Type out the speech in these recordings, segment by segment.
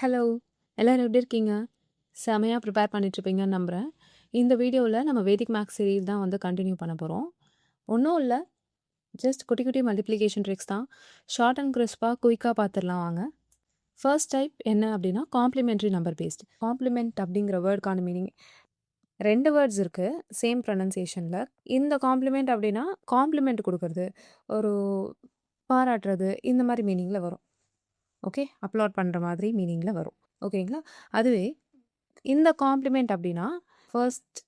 Hello! எல்லாரும் எப்படி இருக்கீங்க? செமையா ப்ரிப்பேர் பண்ணிட்டுருப்பீங்கன்னு நம்புறேன். இந்த வீடியோல நம்ம வேதிக் மேத்ஸ் சீரிஸ் தான் வந்து கன்டின்யூ பண்ண போறோம். ஒண்ணும் இல்ல. ஜஸ்ட் குட்டி குட்டி மல்டிப்ளிகேஷன் ட்ரிக்ஸ் தான். ஷார்ட் அண்ட் கிரிஸ்பா குயிக்கா பார்த்துரலாம் வாங்க. ஃபர்ஸ்ட் டைப் என்ன அப்படின்னா, காம்ப்ளிமென்டரி நம்பர் பேஸ்ட். காம்ப்ளிமெண்ட் அப்படிங்கிற வேர்டுக்கான மீனிங் 2 வேர்ட்ஸ் இருக்கு. சேம் ப்ரொனன்சியேஷன்ல. இந்த காம்ப்ளிமெண்ட் அப்படின்னா, காம்ப்ளிமெண்ட் குடுக்குறது, ஒரு பாராட்டுறது, இந்த மாரி மீனிங்ல வரும். ஓகே. அப்லோட் பண்ற மாதிரி மீனிங்ல வரும். ஓகேங்களா? அதுவே இந்த காம்ப்ளிமெண்ட் அப்படின்னா, ஃபர்ஸ்ட்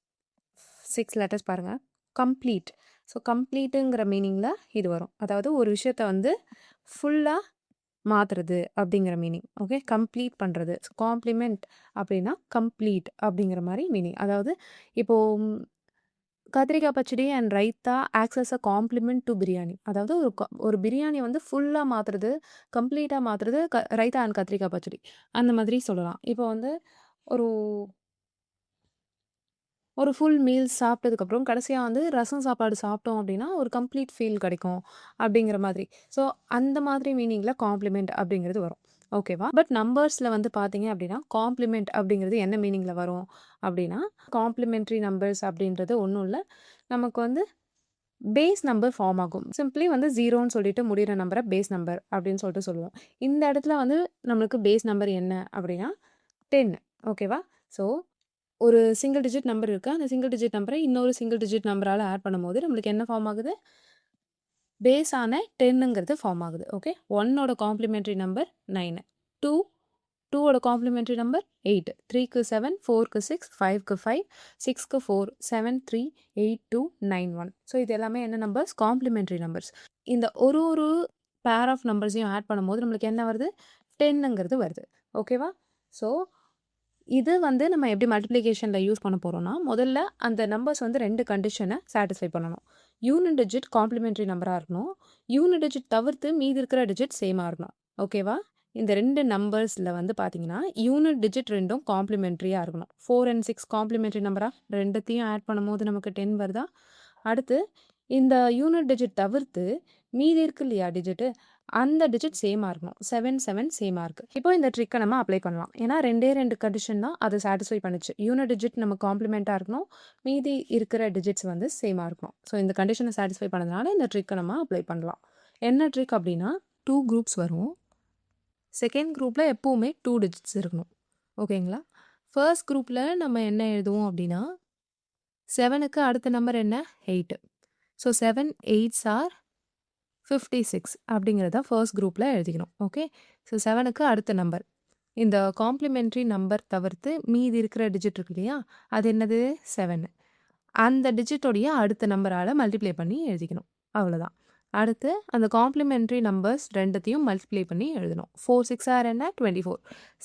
6 லெட்டர்ஸ் பாருங்க. கம்ப்ளீட். ஸோ கம்ப்ளீட்டுங்கிற மீனிங்ல இது வரும். அதாவது ஒரு விஷயத்த வந்து ஃபுல்லா மாத்துறது அப்படிங்கிற மீனிங். ஓகே. கம்ப்ளீட் பண்றது. காம்ப்ளிமெண்ட் அப்படின்னா, கம்ப்ளீட் அப்படிங்கிற மாரி மீனிங். அதாவது இப்போ கத்திரிக்காய் பச்சடி and raita acts as a compliment to biryani. அதாவது ஒரு பிரியாணிய வந்து ஃபுல்லா மாத்துறது, கம்ப்ளீட்டா மாத்துறது ரைத்தா அண்ட் கத்திரிக்காய் பச்சடி. அந்த மாதிரி சொல்லலாம். இப்போ வந்து ஒரு ஒரு ஃபுல் மீல்ஸ் சாப்பிட்டதுக்கப்புறம் கடைசியா வந்து ரசம் சாப்பாடு சாப்பிட்டோம் அப்படின்னா, ஒரு கம்ப்ளீட் ஃபீல் கிடைக்கும் அப்படிங்கிற மாதிரி. ஸோ அந்த மாதிரி மீனிங்ல காம்ப்ளிமெண்ட் அப்படிங்கிறது வரும். ஓகேவா? பட் நம்பர்ஸ்ல வந்து பார்த்தீங்க அப்படின்னா, காம்ப்ளிமெண்ட் அப்படிங்கிறது என்ன மீனிங்ல வரும் அப்படின்னா, காம்ப்ளிமென்டரி நம்பர்ஸ் அப்படின்றது ஒண்ணும் இல்ல. நமக்கு வந்து பேஸ் நம்பர் ஃபார்ம் ஆகும். சிம்ப்ளி வந்து 0ன்னு சொல்லிட்டு முடியிற நம்பர பேஸ் நம்பர் அப்படின்னு சொல்லிட்டு சொல்லுவோம். இந்த இடத்துல வந்து நம்மளுக்கு பேஸ் நம்பர் என்ன அப்படின்னா 10. ஓகேவா? ஸோ ஒரு சிங்கிள் டிஜிட் நம்பர் இருக்கு. அந்த சிங்கிள் டிஜிட் நம்பர இன்னொரு சிங்கிள் டிஜிட் நம்பரால ஆட் பண்ணும்போது நம்மளுக்கு என்ன ஃபார்ம் ஆகுது? பேஸ் ஆன 10ங்கிறது ஃபார்ம் ஆகுது. ஓகே. 1ஓட காம்ப்ளிமென்டரி நம்பர் 9. 2 2ஓட காம்ப்ளிமென்டரி நம்பர் 8. 3க்கு 7, 4க்கு 6, 5க்கு 5, 6க்கு 4, 7, 3, 8, 2, 9, 1. ஸோ இது எல்லாமே என்ன நம்பர்ஸ்? Complementary numbers. இந்த ஒரு பேர் ஆஃப் நம்பர்ஸையும் ஆட் பண்ணும்போது நம்மளுக்கு என்ன வருது? 10ங்கிறது வருது. ஓகேவா? ஸோ இது வந்து நம்ம எப்படி மல்டிப்ளிகேஷன்ல யூஸ் பண்ண போறோம்னா, முதல்ல அந்த நம்பர்ஸ் வந்து 2 கண்டிஷன சாட்டிஸ்ஃபை பண்ணணும். யூனிட் டிஜிட் காம்ப்ளிமென்டரி நம்பரா இருக்கணும். யூனிட் டிஜிட் தவிர்த்து மீதி இருக்கிற டிஜிட் சேமா இருக்கணும். ஓகேவா? இந்த 2 நம்பர்ஸ்ல வந்து பார்த்தீங்கன்னா, யூனிட் டிஜிட் 2ம் காம்ப்ளிமென்டரியா இருக்கணும். 4 அண்ட் 6 காம்ப்ளிமென்டரி நம்பரா? 2த்தையும் ஆட் பண்ணும்போது நமக்கு 10 வருதா? அடுத்து இந்த யூனிட் டிஜிட் தவிர்த்து மீதி இருக்கு இல்லையா டிஜிட்டு, அந்த டிஜிட் சேமா இருக்கணும். 7, 7 சேமா இருக்கு. இப்போ இந்த ட்ரிக்க நம்ம அப்ளை பண்ணலாம். ஏன்னா 2 கண்டிஷன் தான் அது சாட்டிஸ்ஃபை பண்ணுச்சு. யூனிட் டிஜிட் நம்ம காம்ப்ளிமென்ட்டா இருக்கணும். மீதி இருக்கிற டிஜிட்ஸ் வந்து சேமா இருக்கணும். ஸோ இந்த கண்டிஷன சாட்டிஸ்ஃபை பண்ணதுனால இந்த ட்ரிக்க நம்ம அப்ளை பண்ணலாம். என்ன ட்ரிக் அப்படின்னா, 2 குரூப்ஸ் வரும். செகண்ட் குரூப்ல எப்பவுமே 2 டிஜிட்ஸ் இருக்கணும். ஓகேங்களா? ஃபர்ஸ்ட் குரூப்ல நம்ம என்ன எழுதுவோம் அப்படின்னா, 7க்கு அடுத்த நம்பர் என்ன? 8. ஸோ 7 8s ஆர் 56 அப்படிங்கிறத ஃபர்ஸ்ட் குரூப்ல எழுதிக்கணும். ஓகே. ஸோ 7க்கு அடுத்த நம்பர். இந்த காம்ப்ளிமென்டரி நம்பர் தவிர்த்து மீதி இருக்கிற டிஜிட் இருக்கு இல்லையா? அது என்னது? 7. அந்த டிஜிட்டோடைய அடுத்த நம்பரால மல்டிப்ளை பண்ணி எழுதிக்கணும். அவ்வளோதான். அடுத்து அந்த காம்ப்ளிமென்டரி நம்பர்ஸ் 2த்தையும் மல்டிப்ளை பண்ணி எழுதணும். 4 6 ஆர் என்ன? 24.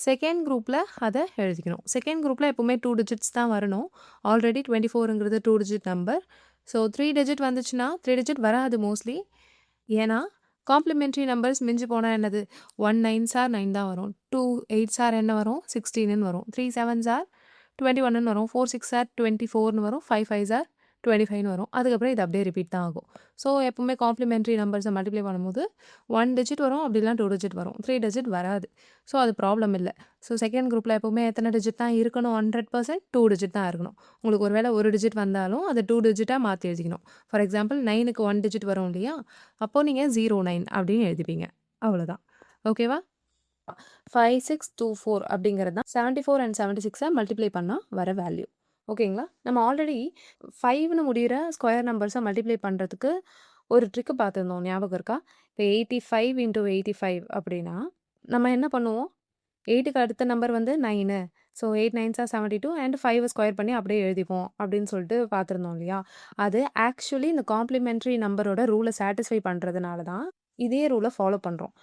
செகண்ட் குரூப்ல அத எழுதிக்கணும். செகண்ட் குரூப்ல எப்பவுமே 2 டிஜிட்ஸ் தான் வரணும். ஆல்ரெடி 24ங்கிறது 2 டிஜிட் நம்பர். ஸோ 3 டிஜிட் வந்துச்சுன்னா 3 டிஜிட் வராது மோஸ்ட்லி. ஏன்னா, காம்ப்ளிமென்டரி நம்பர்ஸ் மிஞ்சி போனா என்னது? 1 9s ஆர் 9 தான் வரும். 2 8s ஆர் என்ன வரும்? 16ன்னு வரும். 3 7s ஆர் 21ன்னு வரும். 4 6 ஆர் 24ன்னு வரும். 5 5s ஆர் 25ன்னு வரும். அதுக்கப்புறம் இது அப்படியே ரிப்பீட் தான் ஆகும். ஸோ, எப்பவுமே காம்ப்ளிமென்டரி நம்பர்ஸ மல்டிப்ளை பண்ணும்போது 1 டிஜிட் வரும். அப்படி இல்லனா 2 டிஜிட் வரும். 3 டிஜிட் வராது. ஸோ, அது ப்ராப்ளம் இல்ல. ஸோ, செகண்ட் குரூப்ல எப்பவுமே எத்தன டிஜிட் தான் இருக்கணும் 100% 2 டிஜிட் தான் இருக்கணும். உங்களுக்கு ஒரு வேள 1 டிஜிட் வந்தாலும் அத 2 டிஜிட்டா மாத்தி எழுதிக்கணும். ஃபார் எக்ஸாம்பிள் 9க்கு 1 டிஜிட் வரும் இல்லையா? அப்போ நீங்க 09 அப்படின்னு எழுதிப்பீங்க. அவ்வளோதான். ஓகேவா? 5 6 2 4 அப்படிங்கிறது தான் 74 அண்ட் 76 மல்டிப்ளை பண்ணா வர வேல்யூ. ஓகேங்களா? நம்ம ஆல்ரெடி 5ன்னு முடியிற ஸ்கொயர் நம்பர்ஸ மல்டிப்ளை பண்றதுக்கு ஒரு ட்ரிக் பார்த்துருந்தோம். ஞாபகம் இருக்கா? இப்போ 85 இன்டூ 85 அப்படின்னா, நம்ம என்ன பண்ணுவோம்? 8க்கு அடுத்த நம்பர் வந்து 9. So 8 9s R 72 and 5 square பண்ணி அப்படியே எழுதிப்போம் அப்படின்னு சொல்லிட்டு பார்த்துருந்தோம் இல்லையா? அது ஆக்சுவலி இந்த காம்ப்ளிமென்டரி நம்பரோட ரூல சாட்டிஸ்ஃபை பண்றதுனால தான் இதே ரூல ஃபாலோ பண்றோம்.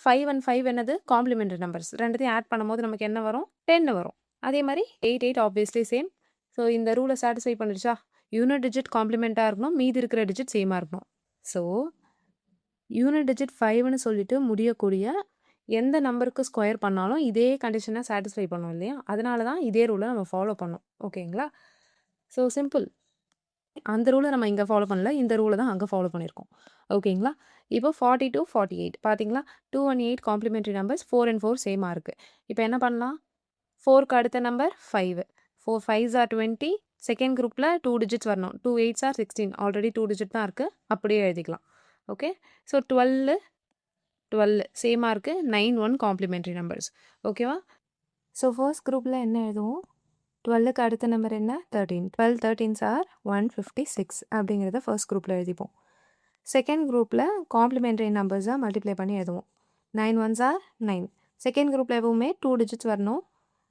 5 அண்ட் 5 என்னது? Complementary numbers. 2த்தையும் ஆட் பண்ணும்போது நமக்கு என்ன வரும்? 10 வரும். அதே மாரி 8 8 ஆப்வியஸ்லி சேம். ஸோ இந்த ரூல சாட்டிஸ்ஃபை பண்ணிடுச்சா? யூனிட் டிஜிட் காம்ப்ளிமென்ட்டா இருக்கணும். மீதி இருக்கிற டிஜிட் சேமா இருக்கணும். ஸோ யூனிட் டிஜிட் 5ன்னு சொல்லிட்டு முடியக்கூடிய எந்த நம்பருக்கு ஸ்கொயர் பண்ணாலும் இதே கண்டிஷன சாட்டிஸ்ஃபை பண்ணும் இல்லையா? அதனால தான் இதே ரூல நம்ம ஃபாலோ பண்ணோம். ஓகேங்களா? So simple. அந்த ரூலை நம்ம இங்கே ஃபாலோ பண்ணல, இந்த ரூலை தான் அங்கே ஃபாலோ பண்ணியிருக்கோம். ஓகேங்களா? இப்போ 42, 48 பார்த்தீங்களா? 2 and 8 காம்ப்ளிமெண்ட்ரி நம்பர்ஸ், 4 and 4 சேமாக இருக்குது. இப்போ என்ன பண்ணலாம்? 4க்கு அடுத்த நம்பர் 5. 4 5s are 20. செகண்ட் குரூப்பில் 2 டிஜிட்ஸ் வரணும். 2 8s are 16. ஆல்ரெடி 2 டிஜிட் தான் இருக்குது, அப்படியே எழுதிக்கலாம். ஓகே, ஸோ 12 சேமாக இருக்குது. 9 1 காம்ப்ளிமெண்ட்ரி நம்பர்ஸ். ஓகேவா? ஸோ ஃபர்ஸ்ட் குரூப்பில் என்ன எழுதுவோம்? 12க்கு அடுத்த நம்பர் என்ன? 13. 12 13s are 156 அப்படிங்கிறத ஃபர்ஸ்ட் குரூப்பில் எழுதிப்போம். செகண்ட் குரூப்பில் காம்ப்ளிமெண்ட்ரி நம்பர்ஸை மல்டிப்ளை பண்ணி எழுதுவோம். 9 1s are 9. செகண்ட் குரூப்பில் எப்பவுமே 2 டிஜிட்ஸ் வரணும்.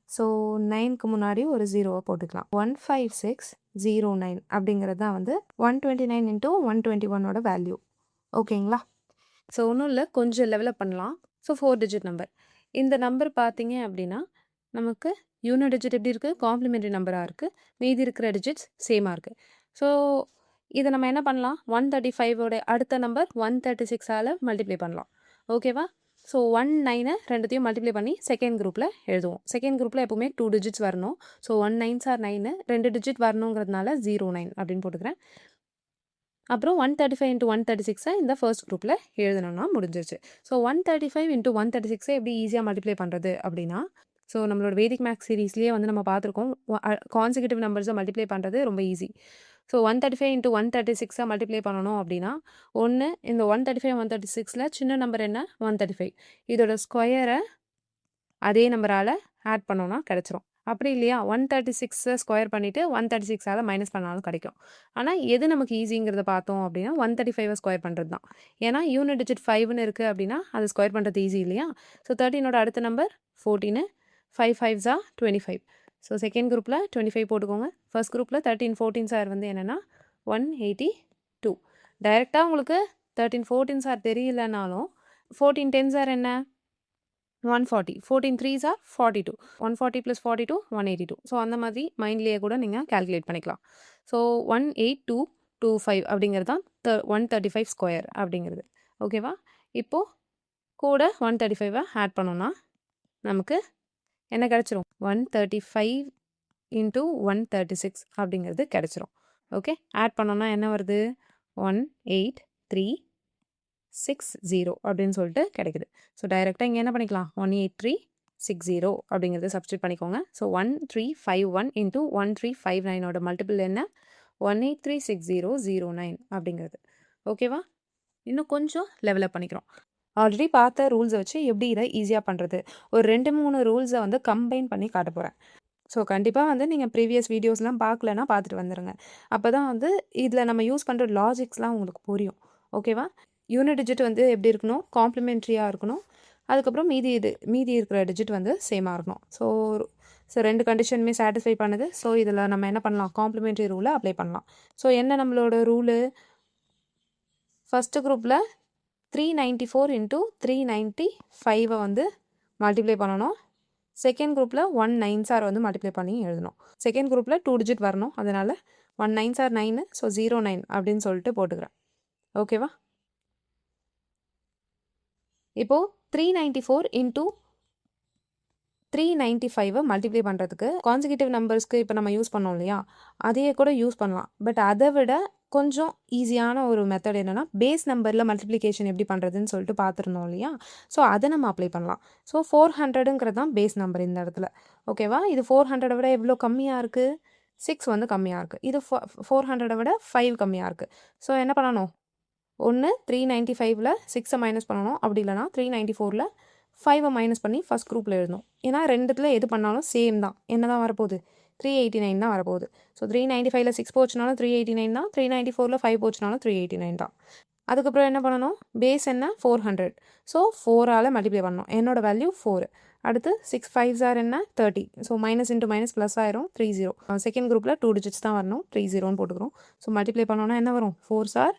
ஸோ 9க்கு முன்னாடி ஒரு 0வை போட்டுக்கலாம். 15609 அப்படிங்கிறது தான் வந்து 129 into 121ஓட வேல்யூ. ஓகேங்களா? ஸோ ஒன்றும் இல்லை, கொஞ்சம் லெவலப் பண்ணலாம். So 4 digit number. இந்த நம்பர் பார்த்தீங்க அப்படின்னா நமக்கு யூனிட் டிஜிட் எப்படி இருக்குது? காம்ப்ளிமெண்ட்ரி நம்பராக இருக்குது. மீதி இருக்கிற டிஜிட்ஸ் சேமாக இருக்குது. ஸோ இதை நம்ம என்ன பண்ணலாம்? 135ஓட அடுத்த நம்பர் 136ஆல் மல்டிப்ளை பண்ணலாம். ஓகேவா? ஸோ 1 9 ரெண்டுத்தையும் மல்டிப்ளை பண்ணி செகண்ட் குரூப்பில் எழுதுவோம். செகண்ட் குரூப்பில் எப்போவுமே 2 டிஜிட்ஸ் வரணும். ஸோ 1 9s are 9, 2 டிஜிட் வரணுங்கிறதுனால 09 அப்படின்னு போட்டுக்கிறேன். அப்புறம் 135 into 136 இந்த ஃபர்ஸ்ட் குரூப்பில் எழுதணும்னா முடிஞ்சிருச்சு. ஸோ 135 into 136 எப்படி ஈஸியாக மல்டிப்ளை பண்ணுறது அப்படின்னா, ஸோ நம்மளோட வேதிக் மேக்ஸ் சீரீஸ்லேயே வந்து நம்ம பார்த்துருக்கோம், கான்சிக்யூட்டிவ் நம்பர்ஸை மல்டிப்ளை பண்ணுறது ரொம்ப ஈஸி. ஸோ 135 into 136 மல்டிப்ளை பண்ணணும் அப்படின்னா, ஒன்று இந்த 135 136ல் சின்ன நம்பர் என்ன? 135. இதோட ஸ்கொயரை அதே நம்பரால் ஆட் பண்ணோன்னா கிடச்சிரும். அப்படி இல்லையா, 136 ஸ்கொயர் பண்ணிவிட்டு 136ஆல் மைனஸ் பண்ணாலும் கிடைக்கும். ஆனால் எது நமக்கு ஈஸிங்கிறத பார்த்தோம் அப்படின்னா 135 ஸ்கொயர் பண்ணுறது தான். ஏன்னா யூனிட் டிஜிட் 5ன்னு இருக்குது அப்படின்னா அது ஸ்கொயர் பண்ணுறது ஈஸி இல்லையா? ஸோ 13ஓட அடுத்த number 14. 5 5s are 25. So second குரூப்பில் 25 போட்டுக்கோங்க. ஃபர்ஸ்ட் குரூப்பில் 13 14s are வந்து என்னென்னா 182. டைரெக்டாக உங்களுக்கு 13 14s are தெரியலனாலும் 14 10s are என்ன? 140. 14 3s are 42. 140 plus 42 182. ஸோ அந்த மாதிரி மைண்ட்லேயே கூட நீங்கள் கால்குலேட் பண்ணிக்கலாம். ஸோ 18225 அப்படிங்கிறது தான் 135 ஸ்கொயர் அப்படிங்கிறது. ஓகேவா? இப்போது கூட 135 ஆட் பண்ணோன்னா நமக்கு என்ன கிடச்சிரும்? 135 into 136 அப்படிங்கிறது கிடச்சிரும். ஓகே, ஆட் பண்ணோன்னா என்ன வருது? 18360 அப்படின்னு சொல்லிட்டு கிடைக்குது. ஸோ டைரெக்டாக இங்கே என்ன பண்ணிக்கலாம்? 18360 அப்படிங்கிறது சப்ஸ்டியூட் பண்ணிக்கோங்க. ஸோ 1351 into 1359ஓட மல்டிபிள் என்ன? 1836009 அப்படிங்கிறது. ஓகேவா? இன்னும் கொஞ்சம் லெவலப் பண்ணிக்கிறோம். ஆல்ரெடி பார்த்த ரூல்ஸை வச்சு எப்படி இதை ஈஸியாக பண்ணுறது, ஒரு 2-3 ரூல்ஸை வந்து கம்பைன் பண்ணி காட்ட போகிறேன். ஸோ கண்டிப்பாக வந்து நீங்கள் ப்ரீவியஸ் வீடியோஸ்லாம் பார்க்கலன்னா பார்த்துட்டு வந்துடுங்க. அப்போ தான் வந்து இதில் நம்ம யூஸ் பண்ணுற லாஜிக்ஸ்லாம் உங்களுக்கு புரியும். ஓகேவா? யூனிட் டிஜிட் வந்து எப்படி இருக்கணும்? காம்ப்ளிமெண்ட்ரியாக இருக்கணும். அதுக்கப்புறம் மீதி இருக்கிற டிஜிட் வந்து சேமாக இருக்கணும். ஸோ 2 கண்டிஷனுமே சாட்டிஸ்ஃபை பண்ணுது. ஸோ இதில் நம்ம என்ன பண்ணலாம்? காம்ப்ளிமெண்ட்ரி ரூலை அப்ளை பண்ணலாம். ஸோ என்ன நம்மளோட ரூலு? ஃபஸ்ட்டு குரூப்பில் 394 into 395 வந்து மல்டிப்ளை பண்ணணும். செகண்ட் குரூப்பில் 1 9s are வந்து மல்டிப்ளை பண்ணி எழுதணும். செகண்ட் குரூப்பில் 2 டிஜிட் வரணும், அதனால் 1 9s are 9. ஸோ 09 அப்படின்னு சொல்லிட்டு போட்டுக்கிறேன். ஓகேவா? இப்போது 394 into 395 மல்டிப்ளை பண்ணுறதுக்கு கான்சிக்யூட்டிவ் நம்பர்ஸ்க்கு இப்போ நம்ம யூஸ் பண்ணோம் இல்லையா, அதையே கூட யூஸ் பண்ணலாம். பட் அதை விட கொஞ்சம் ஈஸியான ஒரு மெத்தட் என்னென்னா, பேஸ் நம்பரில் மல்டிப்ளிகேஷன் எப்படி பண்ணுறதுன்னு சொல்லிட்டு பார்த்துருந்தோம் இல்லையா, ஸோ அதை நம்ம அப்ளை பண்ணலாம். ஸோ 400ங்கிறது தான் பேஸ் நம்பர் இந்த இடத்துல. ஓகேவா? இது 400 விட எவ்வளோ கம்மியாக இருக்குது? 6 வந்து கம்மியாக இருக்குது. இது 400 விட 5 கம்மியாக இருக்குது. ஸோ என்ன பண்ணணும்? ஒன்று 395ல் 6 மைனஸ் பண்ணணும், அப்படி இல்லைனா 394ல் 5 மைனஸ் பண்ணி ஃபஸ்ட் குரூப்பில் எழுதணும். ஏன்னா ரெண்டுத்தில் எது பண்ணாலும் சேம் தான். என்ன தான் வரப்போகுது? 389 தான் வரப்போகுது. ஸோ 395ல் 6 போச்சுனாலும் 389 தான், 394ல் 5 போச்சுனாலும் 389 தான். அதுக்கப்புறம் என்ன பண்ணணும்? பேஸ் என்ன? 400. ஸோ 4ஆல் மல்டிப்ளை பண்ணணும். என்னோட வேல்யூ 4. அடுத்து 6 5s are என்ன? 30. So minus into minus plus ஆயிரும், 30. செகண்ட் குரூப்பில் 2 டிஜிட்ஸ் தான் வரணும், 30ன்னு போட்டுக்கிறோம். ஸோ மல்டிப்ளை பண்ணோன்னா என்ன வரும்? 4s are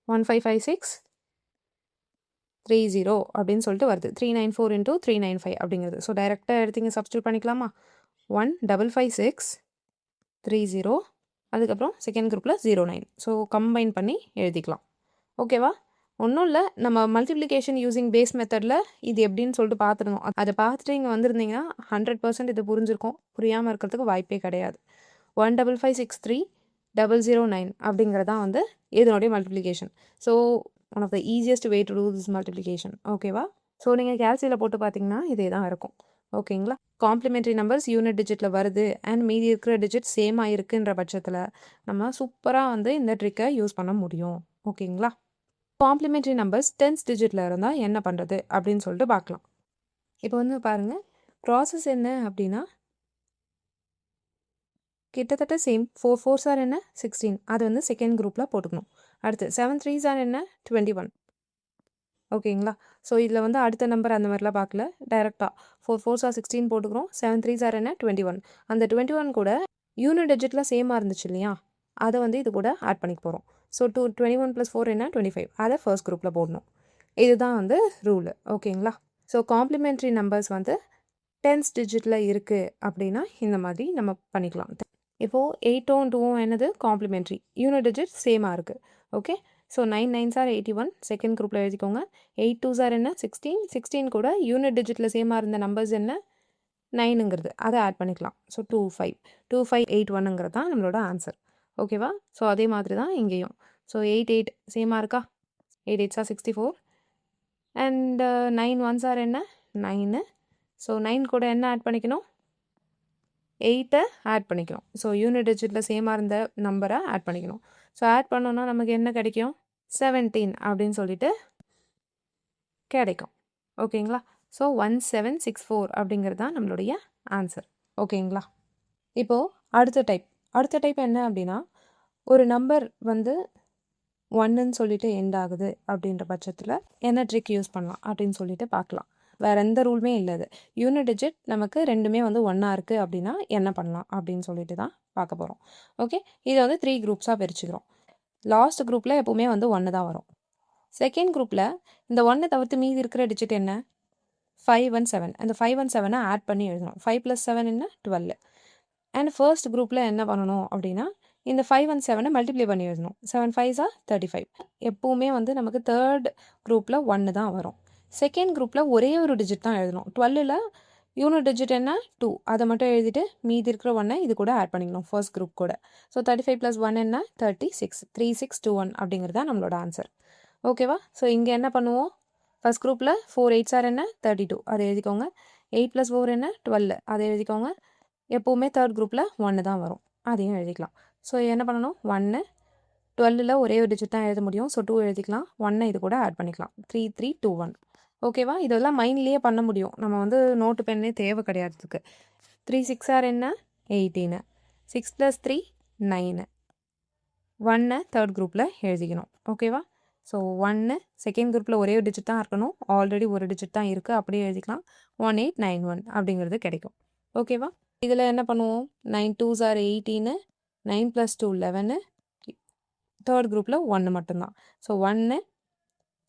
155630 அப்படின்னு சொல்லிட்டு வருது. 394 into 395 அப்படிங்கிறது. ஸோ டைரெக்டாக எடுத்தீங்க சப்ஸ்டியூட் பண்ணிக்கலாமா? 155630, அதுக்கப்புறம் செகண்ட் குரூப்பில் 09. ஸோ கம்பைன் பண்ணி எழுதிக்கலாம். ஓகேவா? ஒன்றும் இல்லை, நம்ம மல்டிப்ளிகேஷன் யூஸிங் பேஸ் மெத்தடில் இது எப்படின்னு சொல்லிட்டு பார்த்துருந்தோம். அதை பார்த்துட்டு இங்கே வந்திருந்தீங்கன்னா 100% இது புரிஞ்சிருக்கும். புரியாமல் இருக்கிறதுக்கு வாய்ப்பே கிடையாது. 15563,009 அப்படிங்கிறது தான் வந்து இதனுடைய மல்டிப்ளிகேஷன். So one of the easiest way to do this multiplication. ஓகேவா? ஸோ நீங்கள் கேல்சியில் போட்டு பார்த்தீங்கன்னா இதே தான் இருக்கும். ஓகேங்களா? காம்ப்ளிமெண்ட்ரி நம்பர்ஸ் யூனிட் டிஜிட்டில் வருது அண்ட் மீதி இருக்கிற டிஜிட் சேம் ஆகிருக்குன்ற பட்சத்தில் நம்ம சூப்பராக வந்து இந்த ட்ரிக்கை யூஸ் பண்ண முடியும். ஓகேங்களா? காம்ப்ளிமெண்ட்ரி நம்பர்ஸ் டென்ஸ் டிஜிட்டில் இருந்தால் என்ன பண்ணுறது அப்படின்னு சொல்லிட்டு பார்க்கலாம். இப்போ வந்து பாருங்கள், ப்ராசஸ் என்ன அப்படின்னா கிட்டத்தட்ட சேம். 4 4s ஆர் என்ன 16, அது வந்து செகண்ட் குரூப்பில் போட்டுக்கணும். அடுத்து 7 3s ஆர் என்ன 21. ஓகேங்களா? ஸோ இதில் வந்து அடுத்த நம்பர் அந்த மாதிரிலாம் பார்க்கல, டைரெக்டாக 4 4s ஆர் 16 போட்டுக்கிறோம். 7 3s ஆர் என்ன 21. அந்த 21 கூட யூனிட் டிஜிட்டில் சேமாக இருந்துச்சு இல்லையா, அதை வந்து இது கூட ஆட் பண்ணிக்க போகிறோம். ஸோ 21 + 4 என்ன 25, அதை ஃபர்ஸ்ட் குரூப்பில் போடணும். இதுதான் வந்து ரூலு. ஓகேங்களா? ஸோ காம்ப்ளிமெண்ட்ரி நம்பர்ஸ் வந்து டென்ஸ் டிஜிட்டில் இருக்குது அப்படின்னா இந்த மாதிரி நம்ம பண்ணிக்கலாம். இப்போது 8ம் 2ம் என்னது காம்ப்ளிமெண்ட்ரி, யூனிட் டிஜிட் சேமாக இருக்குது. Okay, so 9 9s R 81 second குரூப்பில் எழுதிக்கோங்க. 8 2s ஆர் என்ன 16, 16 கூட யூனிட் டிஜிட்டில் சேமாக இருந்த நம்பர்ஸ் என்ன 9ங்கிறது, அதை ஆட் பண்ணிக்கலாம். ஸோ 2581ங்கிறது தான் நம்மளோட ஆன்சர். ஓகேவா? ஸோ அதே மாதிரி தான் இங்கேயும். ஸோ 8 8 சேமாக இருக்கா, 8 8s R 64 and 9 1s R என்ன 9. ஸோ 9 கூட என்ன ஆட் பண்ணிக்கணும், 8 ஆட் பண்ணிக்கணும். ஸோ யூனிட் டிஜிட்டில் சேமாக இருந்த நம்பரை ஆட் பண்ணிக்கணும். ஸோ ஆட் பண்ணோன்னா நமக்கு என்ன கிடைக்கும், 17 அப்படின்னு சொல்லிட்டு கிடைக்கும். ஓகேங்களா? ஸோ 1764 அப்படிங்கிறது தான் நம்மளுடைய ஆன்சர். ஓகேங்களா? இப்போது அடுத்த டைப் என்ன அப்படின்னா, ஒரு நம்பர் வந்து 1ன்னு சொல்லிட்டு எண்ட் ஆகுது அப்படின்ற பட்சத்தில் என்ன ட்ரிக் யூஸ் பண்ணலாம் அப்படின்னு சொல்லிட்டு பார்க்கலாம். வேறு எந்த ரூலுமே இல்லை. அது யூனிட் டிஜிட் நமக்கு ரெண்டுமே வந்து 1ஆக இருக்குது அப்படின்னா என்ன பண்ணலாம் அப்படின்னு சொல்லிட்டு தான் பார்க்க போகிறோம். ஓகே, இதை வந்து 3 குரூப்ஸாக பிரிச்சுக்கிறோம். லாஸ்ட் குரூப்பில் எப்போவுமே வந்து 1 தான் வரும். செகண்ட் குரூப்பில் இந்த 1 தவிர்த்து மீதி இருக்கிற டிஜிட் என்ன 5 1 7. அந்த 5 1 7 ஆட் பண்ணி எழுதணும். 5 + 7 என்ன 12. அண்ட் ஃபர்ஸ்ட் குரூப்பில் என்ன பண்ணணும் அப்படின்னா இந்த 5 1 7 மல்டிப்ளை பண்ணி எழுதணும். 7 5s ஆர் 35. எப்போவுமே வந்து நமக்கு தேர்ட் குரூப்பில் 1 தான் வரும். செகண்ட் குரூப்பில் ஒரே ஒரு டிஜிட் தான் எழுதணும். 12ல் யூனிட் டிஜிட் என்ன 2, அதை மட்டும் எழுதிட்டு மீதி இருக்கிற 1 இது கூட ஆட் பண்ணிக்கணும் ஃபர்ஸ்ட் குரூப் கூட. ஸோ 35 + 1 என்ன 36, 3621 அப்படிங்கிறது தான் நம்மளோட ஆன்சர். ஓகேவா? ஸோ இங்கே என்ன பண்ணுவோம், ஃபர்ஸ்ட் குரூப்பில் 4 8s ஆர் என்ன 32, அதை எழுதிக்கோங்க. 8 + 4 என்ன 12, அதை எழுதிக்கோங்க. எப்போவுமே தேர்ட் குரூப்பில் 1 தான் வரும், அதையும் எழுதிக்கலாம். ஸோ என்ன பண்ணணும், 1 12ல் ஒரே ஒரு டிஜிட் தான் எழுத முடியும். ஸோ 2 எழுதிக்கலாம். 1 இது கூட ஆட் பண்ணிக்கலாம். 3 3 2 1. ஓகேவா? இதெல்லாம் மைண்ட்லேயே பண்ண முடியும், நம்ம வந்து நோட்டு பெண்ணே தேவை கிடையாது இதுக்கு. 3 6 ஆர் என்ன 18, 6 + 3 9. 1 தேர்ட் குரூப்பில் எழுதிக்கணும். ஓகேவா? ஸோ 1 செகண்ட் குரூப்பில் ஒரே ஒரு டிஜிட் தான் இருக்கணும், ஆல்ரெடி ஒரு டிஜிட் தான் இருக்குது, அப்படியே எழுதிக்கலாம். 1891 அப்படிங்கிறது கிடைக்கும். ஓகேவா? இதில் என்ன பண்ணுவோம், 9 2s ஆர் 18, 9 + 2 11. தேர்ட் குரூப்பில் 1 மட்டும்தான். ஸோ 1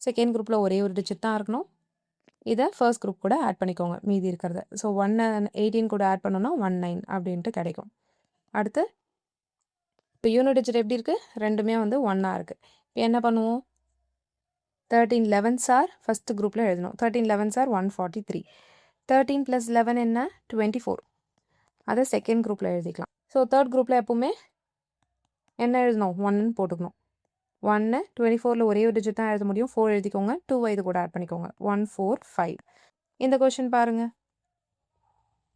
செகண்ட் குரூப்பில் ஒரே ஒரு டிஜிட் தான் இருக்கணும், இதை ஃபர்ஸ்ட் குரூப் கூட ஆட் பண்ணிக்கோங்க மீதி இருக்கிறத. ஸோ 1 18 கூட ஆட் பண்ணோன்னா 19 அப்படின்ட்டு கிடைக்கும். அடுத்து இப்போ யூனிட் டிஜிட் எப்படி இருக்குது, ரெண்டுமே வந்து 1ஆக இருக்குது. இப்போ என்ன பண்ணுவோம், 13 11s ஆர் ஃபஸ்ட்டு குரூப்பில் எழுதணும். 13 11s ஆர் 143. 13 + 11 என்ன 24, அதை செகண்ட் குரூப்பில் எழுதிக்கலாம். ஸோ தேர்ட் குரூப்பில் எப்போவுமே என்ன எழுதணும், 1ன்னு போட்டுக்கணும். 1 24ல் ஒரே ஒரு டிஜிட் தான் எழுத முடியும், 4 எழுதிக்கோங்க. 2 இது கூட ஆட் பண்ணிக்கோங்க. 1 4 5. இந்த கொஷின் பாருங்கள்,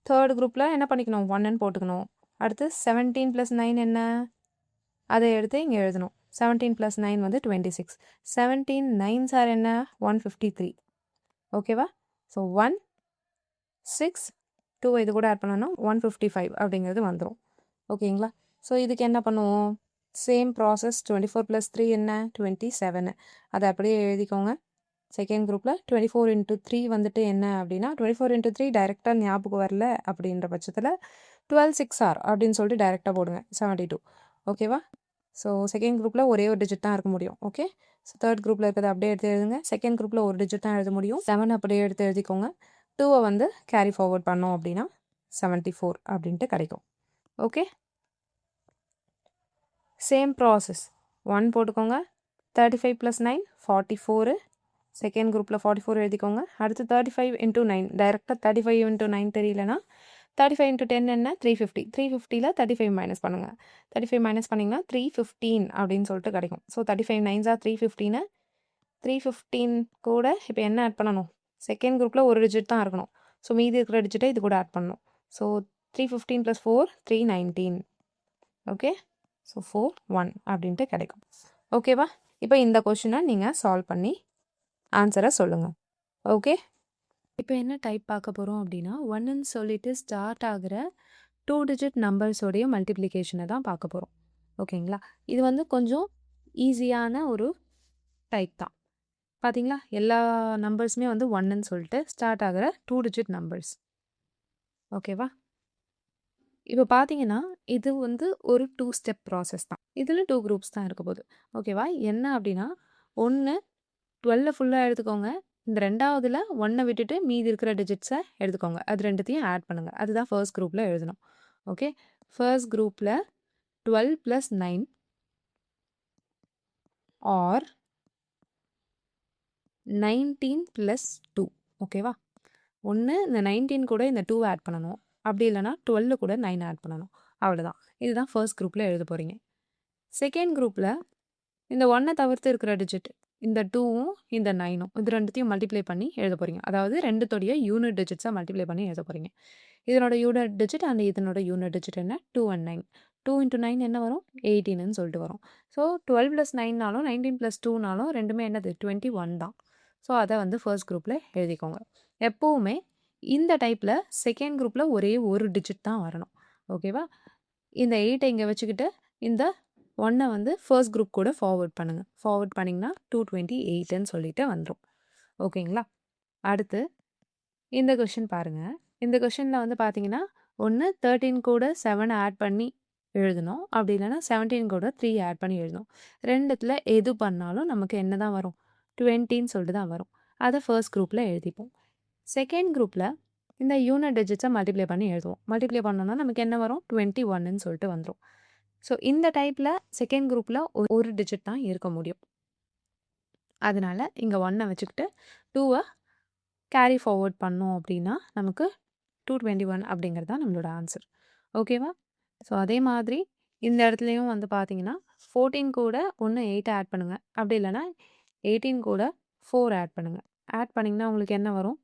தேர்ட் குரூப்பில் என்ன பண்ணிக்கணும், 1ன்னு போட்டுக்கணும். அடுத்து 17 + 9 என்ன, அதை எடுத்து இங்கே எழுதணும். 17 + 9 வந்து 26. 17 9s ஆர் என்ன 153. ஓகேவா? ஸோ 1 6 2 இது கூட ஆட் பண்ணோன்னா 155 அப்படிங்கிறது வந்துடும். ஓகேங்களா? ஸோ இதுக்கு என்ன பண்ணுவோம், சேம் ப்ராசஸ். 24 + 3 என்ன 27, அதை அப்படியே எழுதிக்கோங்க. செகண்ட் குரூப்பில் 24 × 3 வந்துட்டு என்ன அப்படின்னா 24 × 3 டைரெக்டாக ஞாபகம் வரல அப்படின்ற பட்சத்தில் 12 6 ஆர் அப்படின்னு சொல்லிட்டு டைரெக்டாக போடுங்க, 72. ஓகேவா? ஸோ செகண்ட் குரூப்பில் ஒரே ஒரு டிஜிட் தான் இருக்க முடியும். ஓகே, ஸோ தேர்ட் குரூப்பில் இருக்கிறத அப்படியே எடுத்து எழுதுங்க. செகண்ட் குரூப்பில் ஒரு டிஜிட் தான் எழுத முடியும், 7 அப்படியே எடுத்து எழுதிக்கோங்க. 2 வந்து கேரி ஃபார்வர்ட் பண்ணோம் அப்படின்னா 74 அப்படின்ட்டு கிடைக்கும். Okay, same process. 1 போட்டுக்கோங்க. 35 + 9 44. செகண்ட் குரூப்பில் 44 எழுதிக்கோங்க. அடுத்து 35 × 9, டைரெக்டாக 35 × 9 தெரியலனா 35 இன்ட்டு 10 என்ன 350. 350ல் 35 மைனஸ் பண்ணுங்கள். 35 மைனஸ் பண்ணிங்கன்னா 315 அப்படின்னு சொல்லிட்டு கிடைக்கும். So 35 9s are 315. 315 கூட இப்போ என்ன ஆட் பண்ணணும்? செகண்ட் குரூப்பில் ஒரு டிஜிட் தான் இருக்கணும். ஸோ மீதி இருக்கிற டிஜிட்டை இது கூட ஆட் பண்ணணும். ஸோ 315 + 4 319. ஓகே, ஸோ 4 1 அப்படின்ட்டு கிடைக்கும். ஓகேவா? இப்போ இந்த கொஷினை நீங்கள் சால்வ் பண்ணி ஆன்சரை சொல்லுங்கள். ஓகே, இப்போ என்ன டைப் பார்க்க போகிறோம் அப்படின்னா 1ன்னு சொல்லிட்டு ஸ்டார்ட் ஆகிற 2 டிஜிட் நம்பர்ஸோடைய மல்டிப்ளிகேஷனை தான் பார்க்க போகிறோம். ஓகேங்களா? இது வந்து கொஞ்சம் ஈஸியான ஒரு டைப் தான். பார்த்தீங்களா? எல்லா நம்பர்ஸுமே வந்து 1ன்னு சொல்லிட்டு ஸ்டார்ட் ஆகிற 2 டிஜிட் நம்பர்ஸ். ஓகேவா? இப்போ பார்த்தீங்கன்னா இது வந்து ஒரு 2 ஸ்டெப் ப்ராசஸ் தான். இதில் 2 குரூப்ஸ் தான் இருக்க போகுது. ஓகேவா? என்ன அப்படின்னா 1 12 ஃபுல்லாக எடுத்துக்கோங்க. இந்த 2வதுல 1 விட்டுட்டு மீதி இருக்கிற டிஜிட்ஸை எடுத்துக்கோங்க. அது ரெண்டுத்தையும் ஆட் பண்ணுங்கள். அதுதான் ஃபர்ஸ்ட் குரூப்பில் எழுதணும். ஓகே, ஃபர்ஸ்ட் குரூப்பில் 12 + 9 ஆர் 19 + 2. ஓகேவா? ஒன்று இந்த 19 கூட இந்த 2 ஆட் பண்ணணும். அப்படி இல்லைனா 12 கூட 9 ஆட் பண்ணணும். அவ்வளோதான். இதுதான் ஃபர்ஸ்ட் குரூப்பில் எழுத போகிறீங்க. செகண்ட் குரூப்பில் இந்த 1 தவிர்த்து இருக்கிற டிஜிட் இந்த 2வும் இந்த 9ம் இது ரெண்டுத்தையும் மல்டிப்ளை பண்ணி எழுத போகிறீங்க. அதாவது ரெண்டுத்தோடைய யூனிட் டிஜிட்ஸை மல்டிப்ளை பண்ணி எழுத போகிறீங்க. இதனோட யூனிட் டிஜிட் அண்ட் இதனோட யூனிட் டிஜிட் என்ன 2 and 9. 2 × 9 என்ன வரும் 18ன்னு சொல்லிட்டு வரும். ஸோ 12 + 9னாலும் 19 + 2னாலும் ரெண்டுமே என்னது 21 தான். ஸோ அதை வந்து ஃபர்ஸ்ட் குரூப்பில் எழுதிக்கோங்க. எப்போவுமே இந்த டைப்பில் செகண்ட் குரூப்பில் ஒரே ஒரு டிஜிட் தான் வரணும். ஓகேவா? இந்த 8 இங்கே வச்சுக்கிட்டு இந்த 1 வந்து ஃபர்ஸ்ட் குரூப் கூட ஃபார்வர்ட் பண்ணுங்கள். ஃபார்வர்ட் பண்ணிங்கன்னா 228ன்னு சொல்லிட்டு வந்துடும். ஓகேங்களா? அடுத்து இந்த கொஷின் பாருங்கள். இந்த கொஷினில் வந்து பார்த்தீங்கன்னா 1 13 கூட 7 ஆட் பண்ணி எழுதணும். அப்படி இல்லைனா 17 கூட 3 ஆட் பண்ணி எழுதணும். ரெண்டுத்தில் எது பண்ணாலும் நமக்கு என்ன தான் வரும் 20ன்னு சொல்லிட்டு தான் வரும். அதை ஃபர்ஸ்ட் குரூப்பில் எழுதிப்போம். செகண்ட் குரூப்பில் இந்த யூனிட் டிஜிட்ஸை மல்டிப்ளை பண்ணி எழுதுவோம். மல்டிப்ளை பண்ணோன்னா நமக்கு என்ன வரும் 21ன்னு சொல்லிட்டு வந்துடும். ஸோ இந்த டைப்பில் செகண்ட் குரூப்பில் ஒரு டிஜிட் தான் இருக்க முடியும். அதனால் இங்கே 1 வச்சுக்கிட்டு 2 கேரி ஃபார்வர்ட் பண்ணோம் அப்படின்னா நமக்கு 221 அப்படிங்கிறது தான் நம்மளோட ஆன்சர். ஓகேவா? ஸோ அதே மாதிரி இந்த இடத்துலையும் வந்து பார்த்தீங்கன்னா 14 கூட 8 ஆட் பண்ணுங்கள். அப்படி இல்லைனா 18 கூட 4 ஆட் பண்ணுங்கள். ஆட் பண்ணிங்கன்னா உங்களுக்கு என்ன வரும்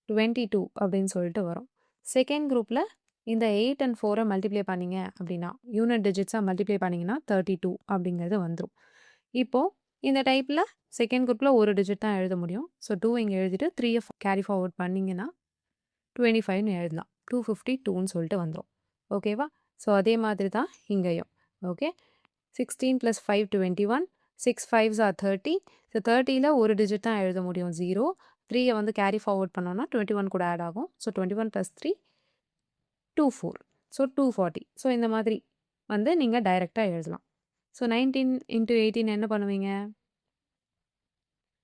22 அப்படின்னு சொல்லிட்டு வரும். செகண்ட் குரூப்பில் இந்த 8 and 4 மல்டிப்ளை பண்ணிங்க அப்படின்னா யூனிட் டிஜிட்ஸாக மல்டிப்ளை பண்ணிங்கன்னா 32 அப்படிங்கிறது வந்துடும். இப்போது இந்த டைப்பில் செகண்ட் குரூப்பில் ஒரு டிஜிட் தான் எழுத முடியும். ஸோ 2 இங்கே எழுதிட்டு 3 கேரி ஃபார்வர்ட் பண்ணிங்கன்னா 25ன்னு எழுதலாம். 252ன்னு சொல்லிட்டு வந்துடும். ஓகேவா? ஸோ அதே மாதிரி தான் இங்கேயும். ஓகே, 16 + 5 21. 6 5s are 30. ஸோ 30ல் ஒரு டிஜிட் தான் எழுத முடியும் 0. 3 வந்து கேரி ஃபார்வர்ட் பண்ணோன்னா 21 கூட ஆட் ஆகும். ஸோ 21 + 3 24. ஸோ 240. ஸோ இந்த மாதிரி வந்து நீங்கள் டைரெக்டாக எழுதலாம். ஸோ 19 × 18 என்ன பண்ணுவீங்க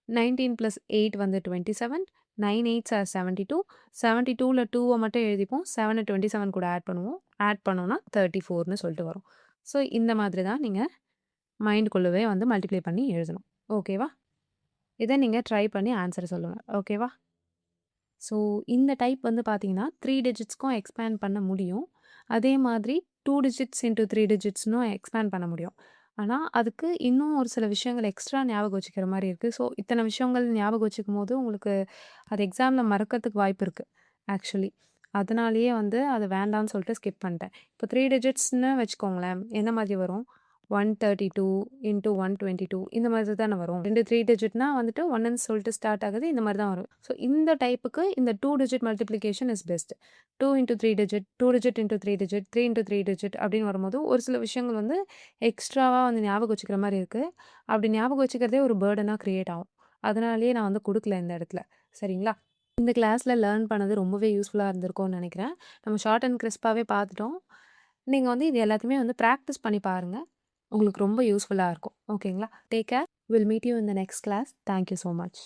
19 + 8 வந்து 27. 9 8s are 72. 72ல் 2 மட்டும் எழுதிப்போம். 7 27 கூட ஆட் பண்ணுவோம். ஆட் பண்ணோன்னா 34ன்னு சொல்லிட்டு வரும். ஸோ இந்த மாதிரி தான் நீங்கள் மைண்டுக்குள்ளவே வந்து மல்டிப்ளை பண்ணி எழுதணும். ஓகேவா? இதை நீங்கள் ட்ரை பண்ணி ஆன்சர் சொல்லுங்கள். ஓகேவா? ஸோ இந்த டைப் வந்து பார்த்தீங்கன்னா 3 டிஜிட்ஸ்க்கும் எக்ஸ்பேண்ட் பண்ண முடியும். அதே மாதிரி 2 டிஜிட்ஸ் × 3 டிஜிட்ஸ்னும் எக்ஸ்பேண்ட் பண்ண முடியும். ஆனால் அதுக்கு இன்னும் ஒரு சில விஷயங்கள் எக்ஸ்ட்ரா ஞாபகம் வச்சுக்கிற மாதிரி இருக்குது. ஸோ இத்தனை விஷயங்கள் ஞாபகம் வச்சுக்கும் போது உங்களுக்கு அது எக்ஸாமில் மறக்கிறதுக்கு வாய்ப்பு இருக்குது ஆக்சுவலி. அதனாலேயே வந்து அது வேண்டாம்னு சொல்லிட்டு ஸ்கிப் பண்ணிட்டேன். இப்போ 3 டிஜிட்ஸ்னு வச்சுக்கோங்களேன், என்ன மாதிரி வரும் 132 × 122 இந்த மாதிரி தானே வரும். 2 3 டிஜிட்னா வந்துட்டு 1ன்னு சொல்லிட்டு ஸ்டார்ட் ஆகுது, இந்த மாதிரி தான் வரும். ஸோ இந்த டைப்புக்கு இந்த 2 digit multiplication is best. 2 × 3 digit, 2 digit × 3 digit, 3 × 3 digit அப்படின்னு வரும்போது ஒரு சில விஷயங்கள் வந்து எக்ஸ்ட்ராவாக வந்து ஞாபகம் வச்சுக்கிற மாதிரி இருக்குது. அப்படி ஞாபகம் வச்சுக்கிறதே ஒரு பேர்டனாக க்ரியேட் ஆகும். அதனாலேயே நான் வந்து கொடுக்கல இந்த இடத்துல. சரிங்களா? இந்த கிளாஸில் லேர்ன் பண்ணது ரொம்பவே யூஸ்ஃபுல்லாக இருந்திருக்கும்னு நினைக்கிறேன். நம்ம ஷார்ட் அண்ட் கிறிஸ்பாகவே பார்த்துட்டோம். நீங்கள் வந்து இது எல்லாத்தையுமே வந்து ப்ராக்டிஸ் பண்ணி பாருங்கள். உங்களுக்கு ரொம்ப யூஸ்ஃபுல்லாக இருக்கும். ஓகேங்களா? Take care. Will meet you in the next class. Thank you so much.